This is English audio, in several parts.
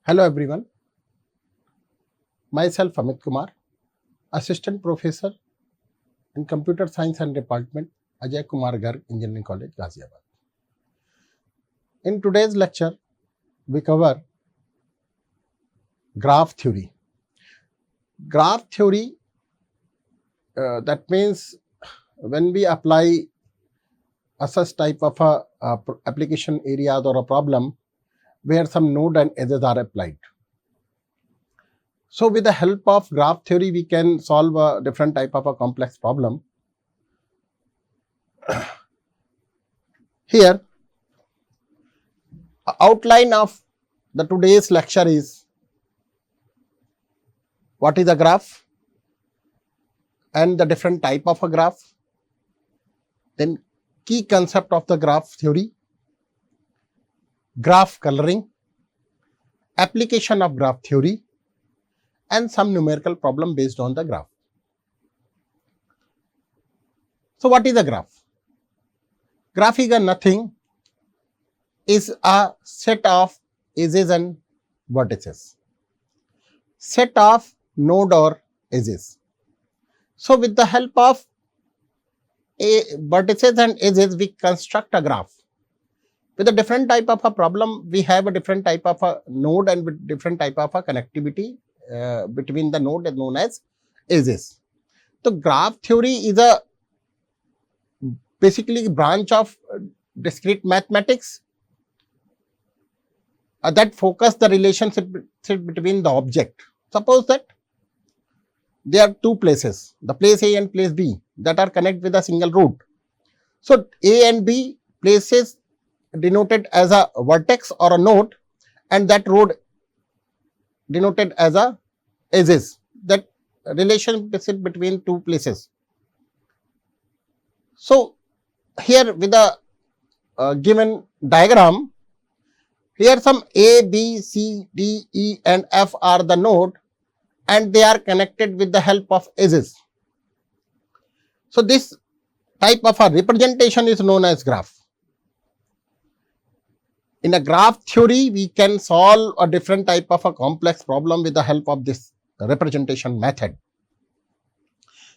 Hello everyone, myself Amit Kumar, Assistant Professor in Computer Science and Department, Akgec Garg Engineering College, Ghaziabad. In today's lecture, we cover graph theory. Graph theory, that means when we apply a such type of application areas or a problem where some node and edges are applied. So with the help of graph theory, we can solve a different type of a complex problem. Here, outline of the today's lecture is what is a graph and the different type of a graph, then key concept of the graph theory, graph coloring, application of graph theory, and some numerical problem based on the graph. So what is a graph? Graph is nothing, is a set of edges and vertices, set of node or edges. So with the help of vertices and edges, we construct a graph. With a different type of a problem, we have a different type of a node and with different type of a connectivity between the node and known as edges. So graph theory is a basically branch of discrete mathematics that focus the relationship between the object. Suppose that there are two places, the place A and place B, that are connected with a single root. So A and B places denoted as a vertex or a node, and that road denoted as a edges, that relation between two places. So here with the given diagram, here some A, B, C, D, E and F are the node and they are connected with the help of edges. So this type of a representation is known as graph. In a graph theory, we can solve a different type of a complex problem with the help of this representation method.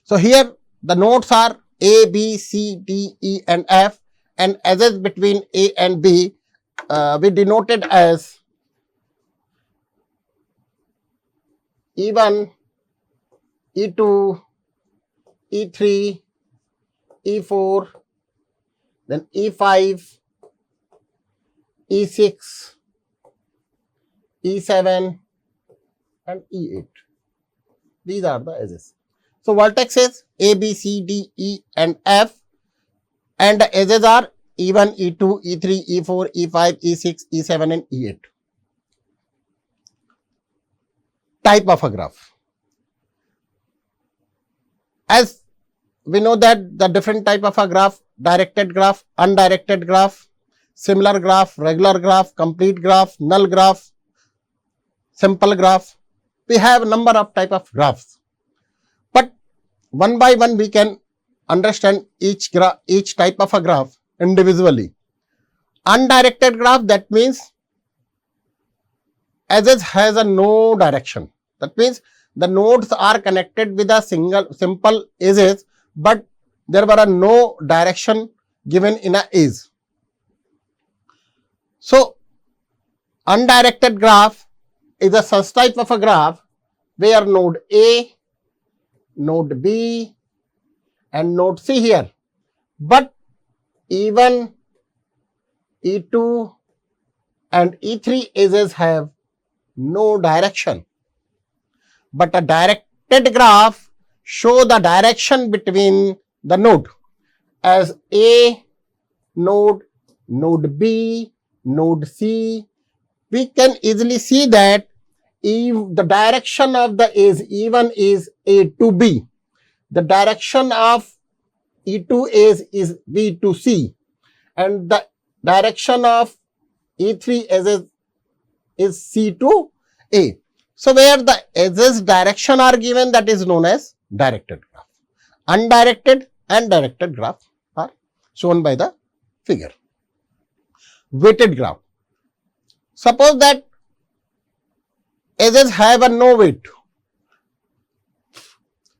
So here the nodes are A, B, C, D, E and F, and edges between A and B we denoted as E1, E2, E3, E4, then E5, E6, E7 and E8. These are the edges. So vertexes A, B, C, D, E and F, and the edges are E1, E2, E3, E4, E5, E6, E7 and E8. Type of a graph. As we know that the different type of a graph, directed graph, undirected graph, similar graph, regular graph, complete graph, null graph, simple graph. We have a number of type of graphs, but one by one we can understand each type of a graph individually. Undirected graph, that means edges has a no direction. That means the nodes are connected with a simple edges, but there were a no direction given in a edge. So undirected graph is a such type of a graph where node A, node B and node C here, but E1, E2 and E3 edges have no direction. But a directed graph show the direction between the node as A, node, node B, node C. We can easily see that if the direction of the edge E1 is A to B, the direction of E2 is B to C, and the direction of E3 edges is C to A. So where the edges direction are given, that is known as directed graph. Undirected and directed graph are shown by the figure. Weighted graph. Suppose that edges have a no weight,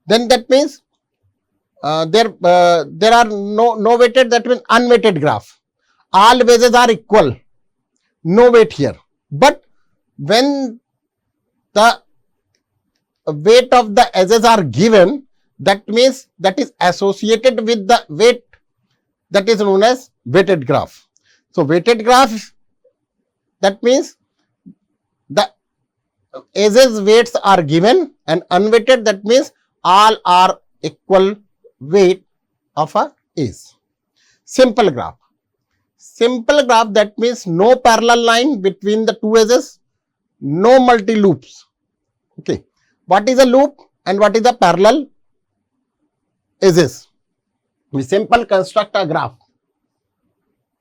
then that means there are no weighted, that means unweighted graph. All edges are equal, no weight here. But when the weight of the edges are given, that means that is associated with the weight, that is known as weighted graph. So weighted graph, that means the edges weights are given, and unweighted, that means all are equal weight of a edge. Simple graph. Simple graph, that means no parallel line between the two edges, no multi loops. Okay. What is a loop and what is a parallel edges? We simple construct a graph.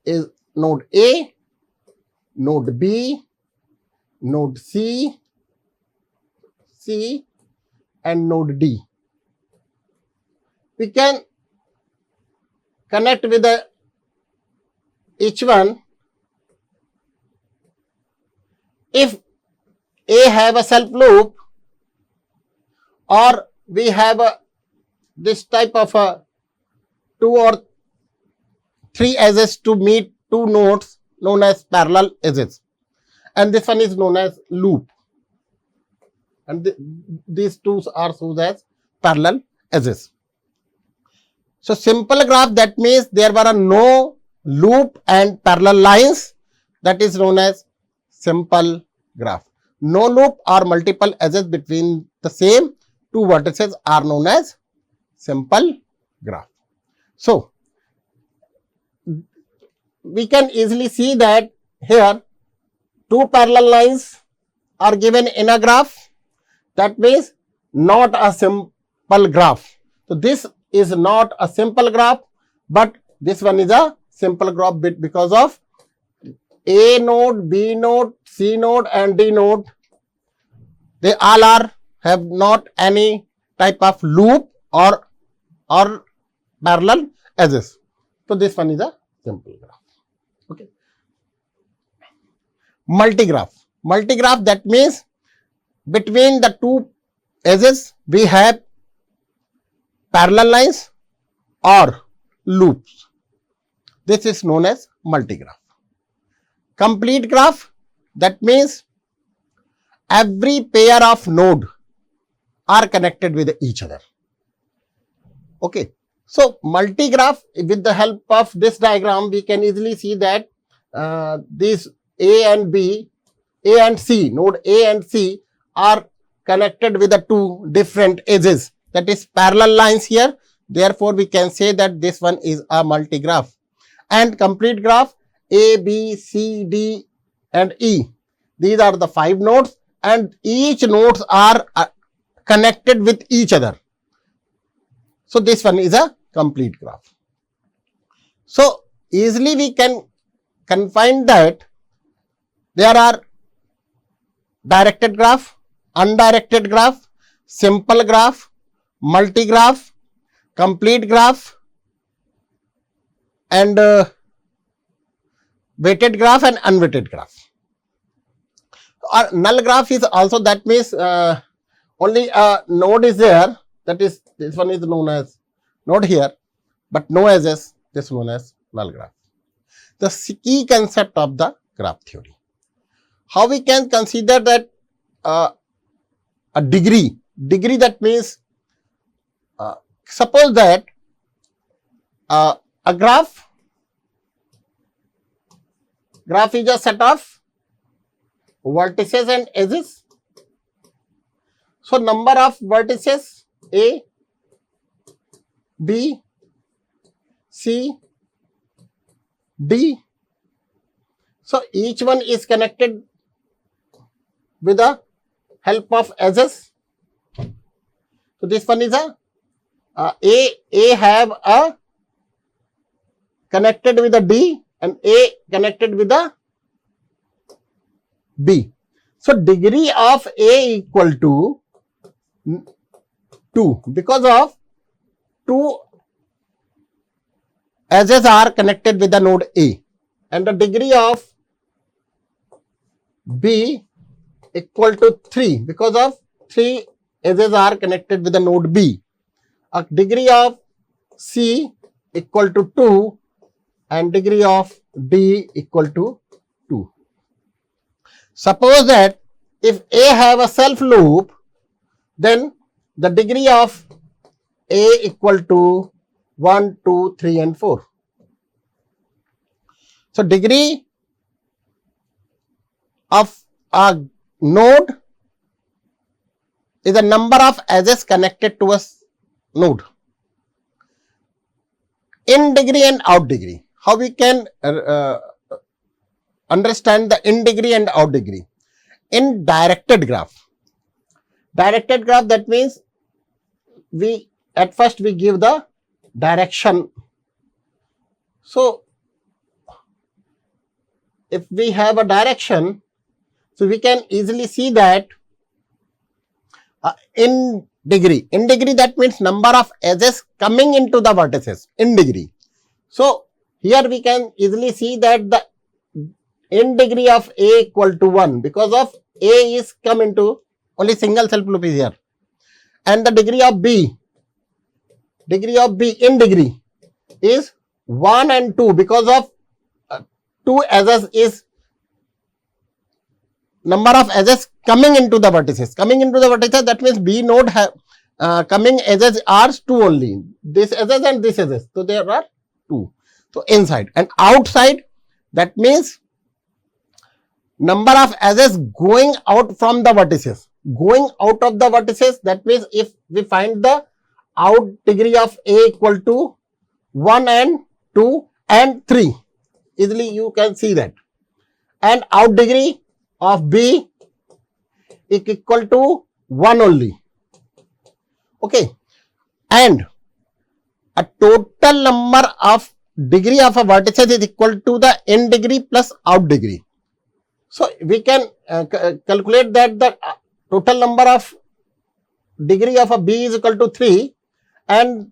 Is node A, node B, node C, and node D. We can connect with each one. If A have a self loop, or we have this type of 2 or 3 edges to meet 2 nodes known as parallel edges, and this one is known as loop, and these two are shown as parallel edges. So simple graph, that means there were no loop and parallel lines, that is known as simple graph. No loop or multiple edges between the same 2 vertices are known as simple graph. So we can easily see that here 2 parallel lines are given in a graph, that means not a simple graph. So this is not a simple graph, but this one is a simple graph because of A node, B node, C node and D node. They all have not any type of loop or parallel edges. So this one is a simple graph. Okay. Multigraph. Multigraph, that means between the 2 edges we have parallel lines or loops. This is known as multigraph. Complete graph, that means every pair of node are connected with each other. Okay. So multigraph, with the help of this diagram, we can easily see that these A and B, A and C, node A and C are connected with the 2 different edges, that is parallel lines here. Therefore, we can say that this one is a multigraph. And complete graph, A, B, C, D and E. These are the 5 nodes, and each nodes are connected with each other. So this one is a complete graph. So easily we can confine that there are directed graph, undirected graph, simple graph, multigraph, complete graph and weighted graph and unweighted graph. Or null graph is also, that means only a node is there, that is this one is known as node here, but no edges, this is known as null graph. The key concept of the graph theory. How we can consider that a degree, that means suppose that a graph is a set of vertices and edges. So number of vertices A, B, C, D. So each one is connected with the help of edges. So this one is A have a connected with a D and A connected with a B. So degree of A equal to 2 because of 2 edges are connected with the node A, and the degree of B equal to 3 because of 3 edges are connected with the node B. A degree of C equal to 2 and degree of D equal to 2. Suppose that if A have a self loop, then the degree of A equal to 1, 2, 3 and 4. So, degree of a node is the number of edges connected to a node. In degree and out degree. How we can understand the in degree and out degree? In directed graph. Directed graph, that means at first we give the direction. So, if we have a direction, so we can easily see that in degree. In degree, that means number of edges coming into the vertices in degree. So, here we can easily see that the in degree of A equal to 1 because of A is come into only single self loop is here, and the degree of B in degree is 1 and 2 because of 2 edges is number of edges coming into the vertices. Coming into the vertices, that means B node have coming edges are 2 only. This edges and this edges. So, there are 2. So, inside and outside, that means number of edges going out from the vertices. Going out of the vertices, that means if we find the out degree of A equal to 1 and 2 and 3, easily you can see that, and out degree of B is equal to 1 only. Okay, and a total number of degree of a vertices is equal to the in degree plus out degree. So, we can calculate that the total number of degree of a B is equal to 3, and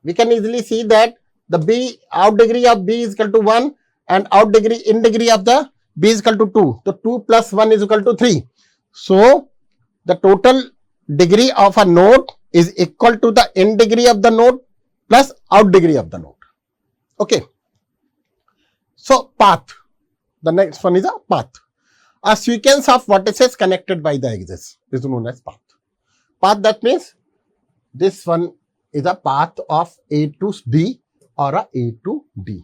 we can easily see that the B out degree of B is equal to 1 and out degree in degree of the B is equal to 2. So, 2 plus 1 is equal to 3. So, the total degree of a node is equal to the in degree of the node plus out degree of the node. Okay. So, path. The next one is a path. A sequence of vertices connected by the edges is known as path. Path, that means this one is a path of A to B or a to D.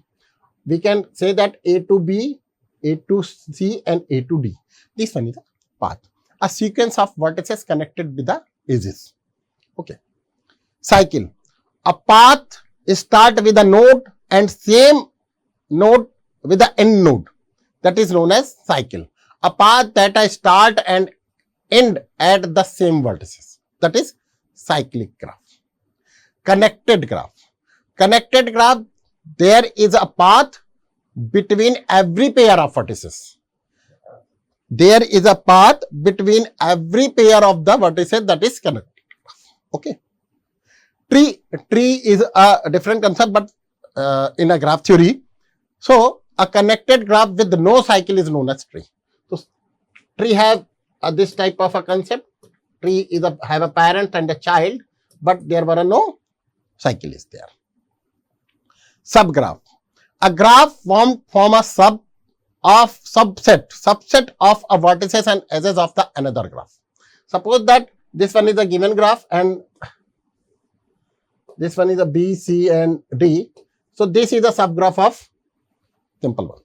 We can say that A to B, A to C and A to D. This one is a path. A sequence of vertices connected with the edges. Okay. Cycle. A path start with a node and same node with the end node. That is known as cycle. A path that I start and end at the same vertices. That is cyclic graph. Connected graph. Connected graph, there is a path between every pair of vertices. There is a path between every pair of the vertices, that is connected graph. Okay. Tree is a different concept, but in a graph theory. So, a connected graph with no cycle is known as tree. So, tree have this type of a concept. Tree is have a parent and a child, but there were no cycle is there. Subgraph. A graph form a subset of a vertices and edges of the another graph. Suppose that this one is a given graph and this one is a B, C and D. So, this is a subgraph of simple one.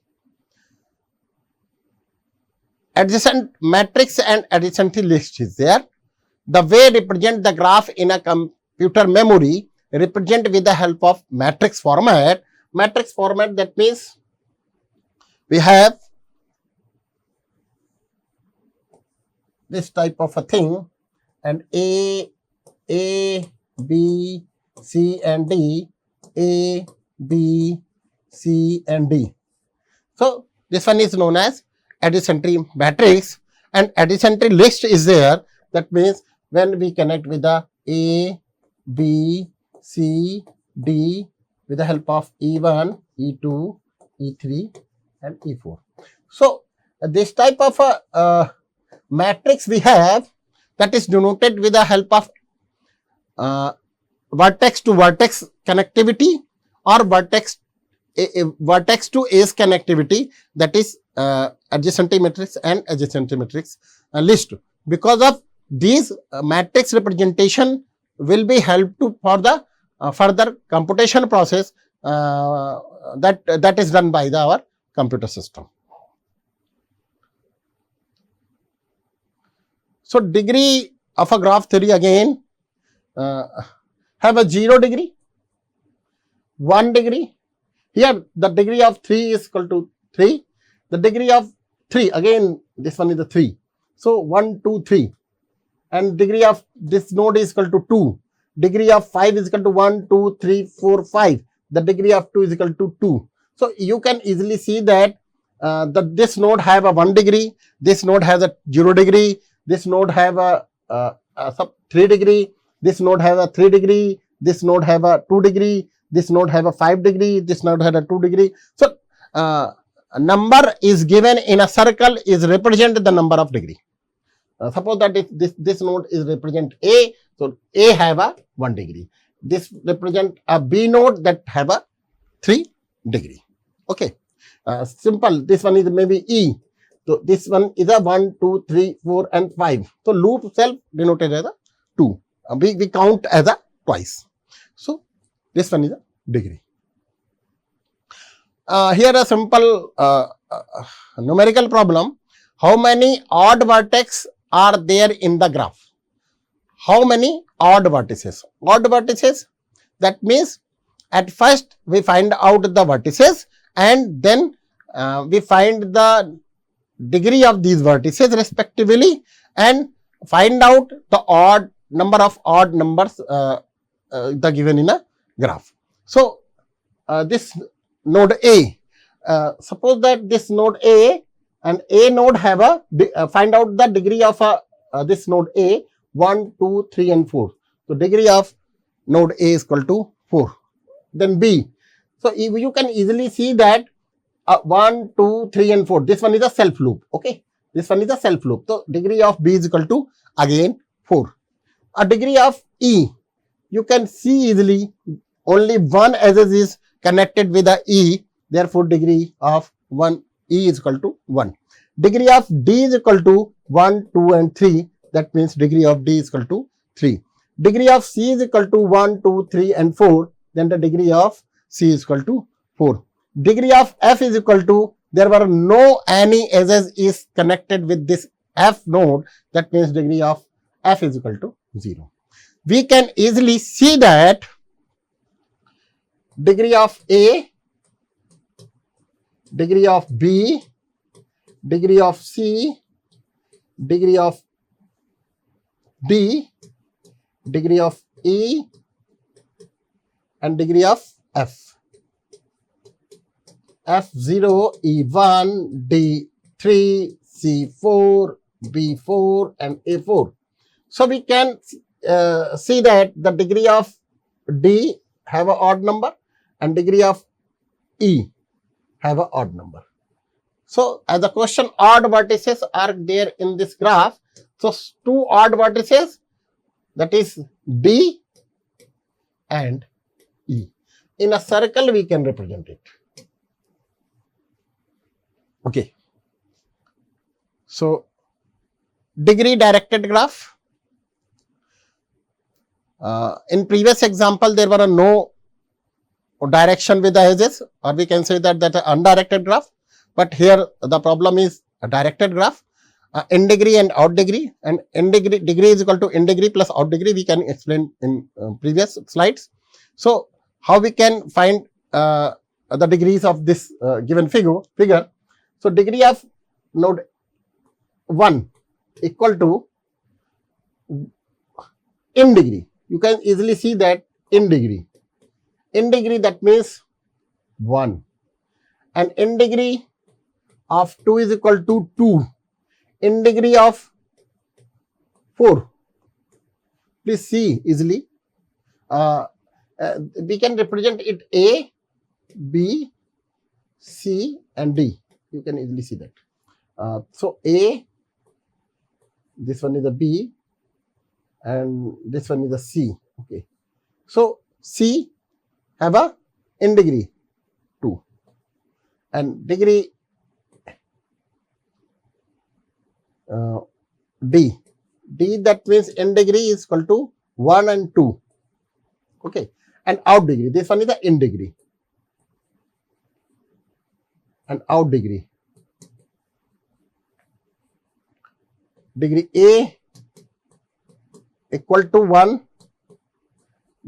Adjacent matrix and adjacent list is there. The way represent the graph in a computer memory represent with the help of matrix format. Matrix format, that means we have this type of a thing and A, B, C and D, A, B, C and D. So, this one is known as adjacent matrix and adjacent list is there. That means when we connect with the A, B, C, D with the help of E1, E2, E3 and E4. So, this type of matrix we have that is denoted with the help of vertex to vertex connectivity or vertex to ace connectivity, that is adjacency matrix and adjacency matrix list. Because of these matrix representation will be helped to for the further computation process that is done by our computer system. So, degree of a graph theory again have a 0 degree, 1 degree. Here the degree of 3 is equal to 3. The degree of 3, again this one is the 3. So, 1, 2, 3, and degree of this node is equal to 2. Degree of 5 is equal to 1, 2, 3, 4, 5. The degree of 2 is equal to 2. So, you can easily see that this node have a 1 degree, this node has a 0 degree, this node have a 3 degree, this node have a 3 degree, this node have a 2 degree, this node have a 5 degree, this node have a 2 degree. So, a number is given in a circle is represent the number of degree. Suppose that if this node is represent A, so A have a 1 degree. This represent a B node that have a 3 degree. Okay, simple. This one is maybe E. So, this one is a 1, 2, 3, 4 and 5. So, loop self denoted as a 2. We count as a twice. So, this one is a degree. Here a simple numerical problem. How many odd vertex are there in the graph? How many odd vertices? Odd vertices, that means at first we find out the vertices and then we find the degree of these vertices respectively and find out the odd number of odd numbers the given in a graph. So, this node A, suppose that this node A and A node have a find out the degree of this node A 1, 2, 3 and 4. So, degree of node A is equal to 4. Then B. So, you can easily see that 1, 2, 3 and 4. This one is a self loop. Okay. This one is a self loop. So, degree of B is equal to again 4. A degree of E, you can see easily only one edges is connected with a E. Therefore, degree of one E is equal to 1. Degree of D is equal to 1, 2 and 3. That means degree of D is equal to 3. Degree of C is equal to 1, 2, 3 and 4. Then the degree of C is equal to 4. Degree of F is equal to, there were no any edges is connected with this F node. That means degree of F is equal to 0. We can easily see that degree of A, degree of B, degree of C, degree of D, degree of E and degree of F. F0, E1, D3, C4, B4 and A4. So, we can see that the degree of D have a odd number and degree of E have a odd number. So, as a question, odd vertices are there in this graph. So, two odd vertices, that is D and E. In a circle we can represent it. Okay. So, degree directed graph. In previous example, there were no direction with the edges, or we can say that undirected graph. But here the problem is a directed graph, in degree and out degree, and in degree is equal to in degree plus out degree. We can explain in previous slides. So, how we can find the degrees of this given figure? So, degree of node 1 equal to in degree. You can easily see that in degree. In degree, that means 1, and in degree of 2 is equal to 2. In degree of 4, please see easily. We can represent it A, B, C and D. You can easily see that. So, A, this one is a B, and this one is a C. Okay. So C have a in degree 2 and degree D. D, that means in degree is equal to 1 and 2. Okay. And out degree. This one is the in degree. And out degree. Degree A equal to 1.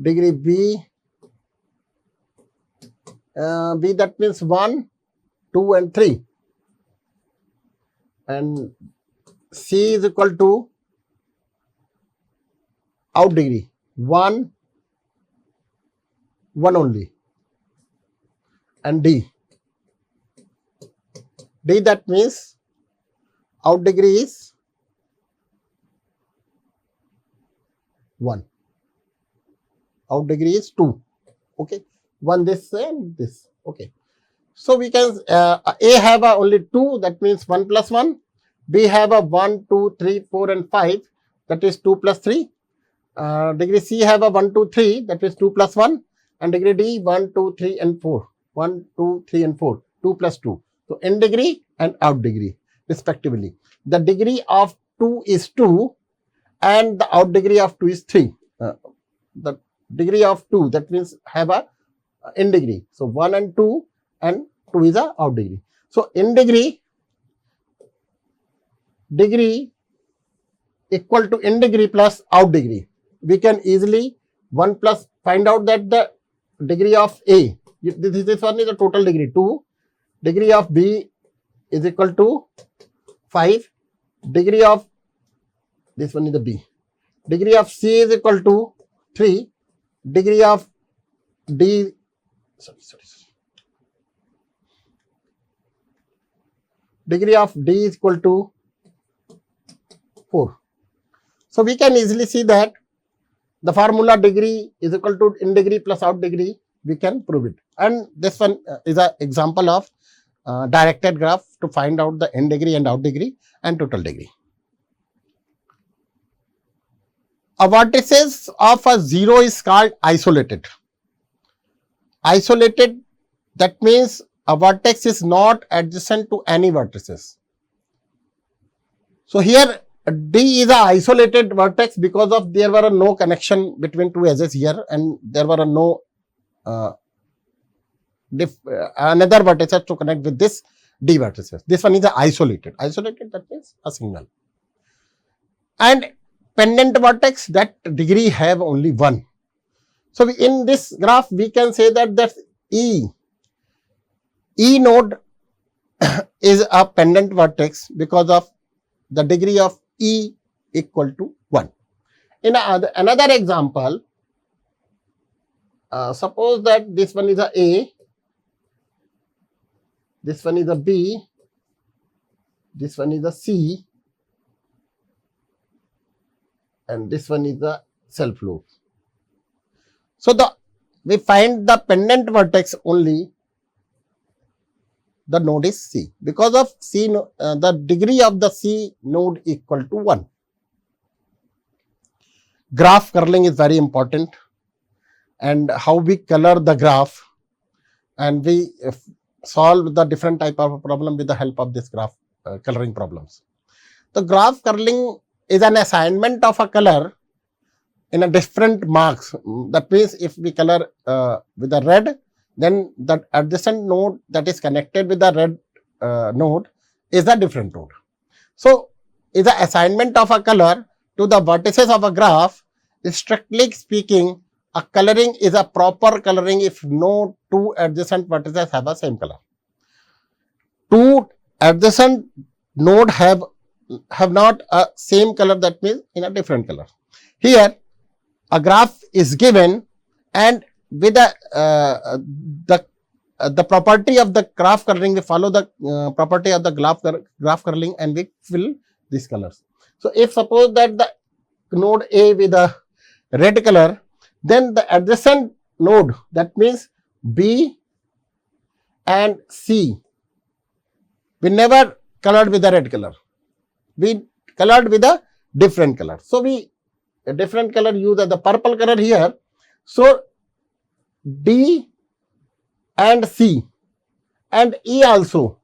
Degree B. B, that means 1, 2 and 3. And C is equal to out degree 1, 1 only, and D. D, that means out degree is 1, out degree is 2. Okay, 1 this and this. Okay, so we can A have a only 2, that means 1 plus 1. B have a 1, 2, 3, 4 and 5, that is 2 plus 3. Degree C have a 1, 2, 3, that is 2 plus 1. And degree D 1, 2, 3 and 4. 1, 2, 3 and 4. 2 plus 2. So in degree and out degree respectively. The degree of 2 is 2 and the out degree of 2 is 3. The degree of 2, that means have a in degree. So 1 and 2 and 2 is a out degree. So in degree equal to in degree plus out degree. We can easily 1 plus find out that the degree of A, this one is the total degree 2, degree of B is equal to 5, degree of this one is the B, degree of C is equal to 3, degree of D, degree of D is equal to 4. So we can easily see that the formula degree is equal to in degree plus out degree, we can prove it. And this one is an example of directed graph to find out the in degree and out degree and total degree. A vertices of a 0 is called isolated. Isolated, that means a vertex is not adjacent to any vertices. So here D is a isolated vertex because of there were no connection between two edges here and there were no another vertices to connect with this D vertices. This one is a isolated. Isolated, that means a single. And pendant vertex, that degree have only 1. So in this graph we can say that that E node is a pendant vertex because of the degree of E equal to 1. In another example, suppose that this one is a, this one is a B, this one is a C, and this one is the self loop. So we find the pendant vertex only, the node is C. Because of C, the degree of the C node equal to 1. Graph curling is very important, and how we color the graph, and we solve the different type of problem with the help of this graph coloring problems. The graph curling is an assignment of a color in a different marks. That means if we color with the red, then the adjacent node that is connected with the red node is a different node. So, is the assignment of a color to the vertices of a graph. Strictly speaking, a coloring is a proper coloring if no two adjacent vertices have the same color. Two adjacent node have not a same color, that means in a different color. Here, a graph is given and with the property of the graph coloring, we follow the property of the graph coloring and we fill these colors. So, if suppose that the node A with a red color, then the adjacent node, that means B and C, we never colored with the red color. We colored with the different color. So we a different color use as the purple color here. So D and C and E also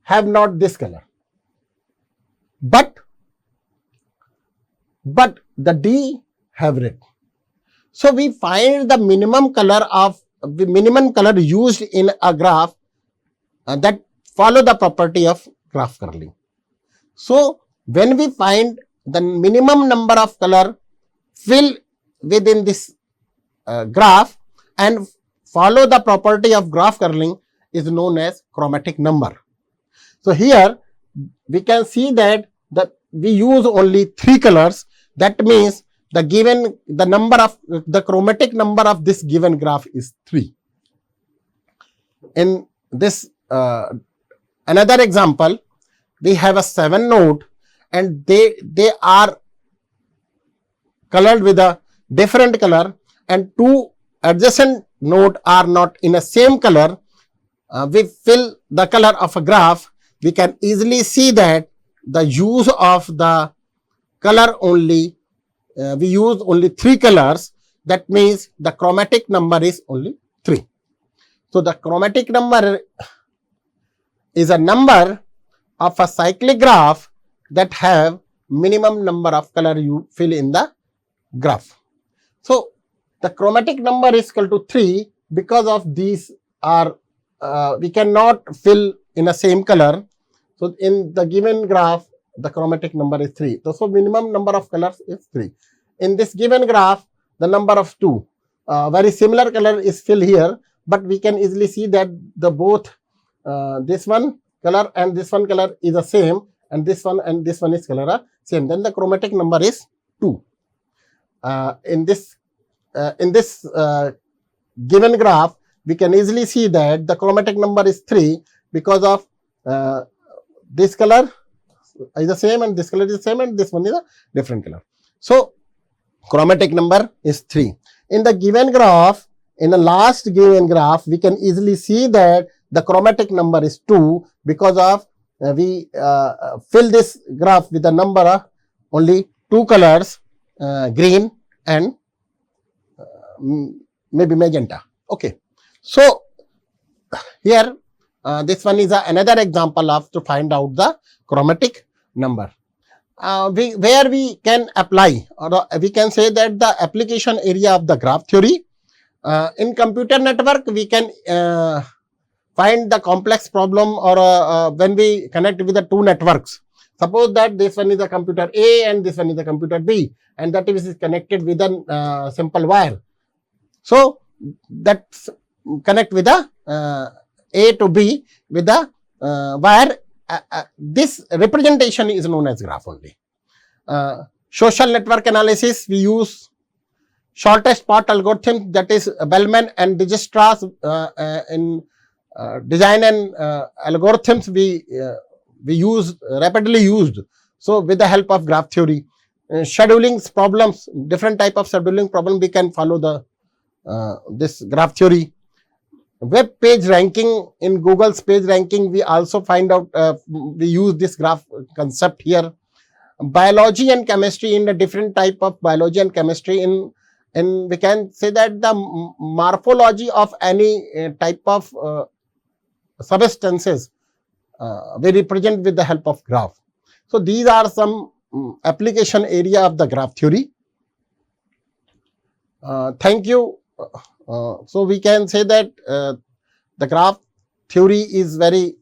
have not this color, but the D have red. So we find the minimum color used in a graph that follow the property of graph curling. So when we find the minimum number of color fill within this graph and follow the property of graph curling is known as chromatic number. So here we can see that we use only 3 colors. That means the chromatic number of this given graph is 3. In this another example, we have a 7 node and they are colored with a different color, and 2 adjacent node are not in the same color. We fill the color of a graph. We can easily see that the use of the color only, we use only 3 colors. That means the chromatic number is only 3. So the chromatic number is a number of a cyclic graph that have minimum number of color you fill in the graph. So the chromatic number is equal to 3 because of these are we cannot fill in the same color. So in the given graph, the chromatic number is 3. So minimum number of colors is 3. In this given graph, the number of 2, very similar color is filled here, but we can easily see that the both this one color and this one color is the same, and this one is color are same. Then the chromatic number is 2. In this given graph, we can easily see that the chromatic number is 3 because of this color is the same and this color is the same and this one is a different color. So chromatic number is 3. In the given graph, in the last given graph, we can easily see that the chromatic number is 2 because of we fill this graph with a number of only 2 colors, green and maybe magenta. Okay. So here this one is another example of to find out the chromatic number. Where we can apply, or we can say that the application area of the graph theory. In computer network, we can find the complex problem, or when we connect with the 2 networks. Suppose that this one is a computer A and this one is a computer B, and that is connected with a simple wire. So that's connect with a A to B with the wire. This representation is known as graph only. Social network analysis, we use shortest path algorithm, that is Bellman and Dijistra's in design and algorithms we use rapidly used. So with the help of graph theory, scheduling problems, different type of scheduling problem, we can follow the this graph theory. Web page ranking, in Google's page ranking, we also find out we use this graph concept here. Biology and chemistry, in a different type of biology and chemistry, in we can say that the morphology of any type of substances we represent with the help of graph. So these are some application area of the graph theory. Thank you. So we can say that the graph theory is very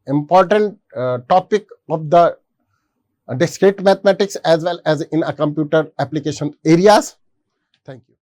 important topic of the discrete mathematics as well as in a computer application areas. Thank you.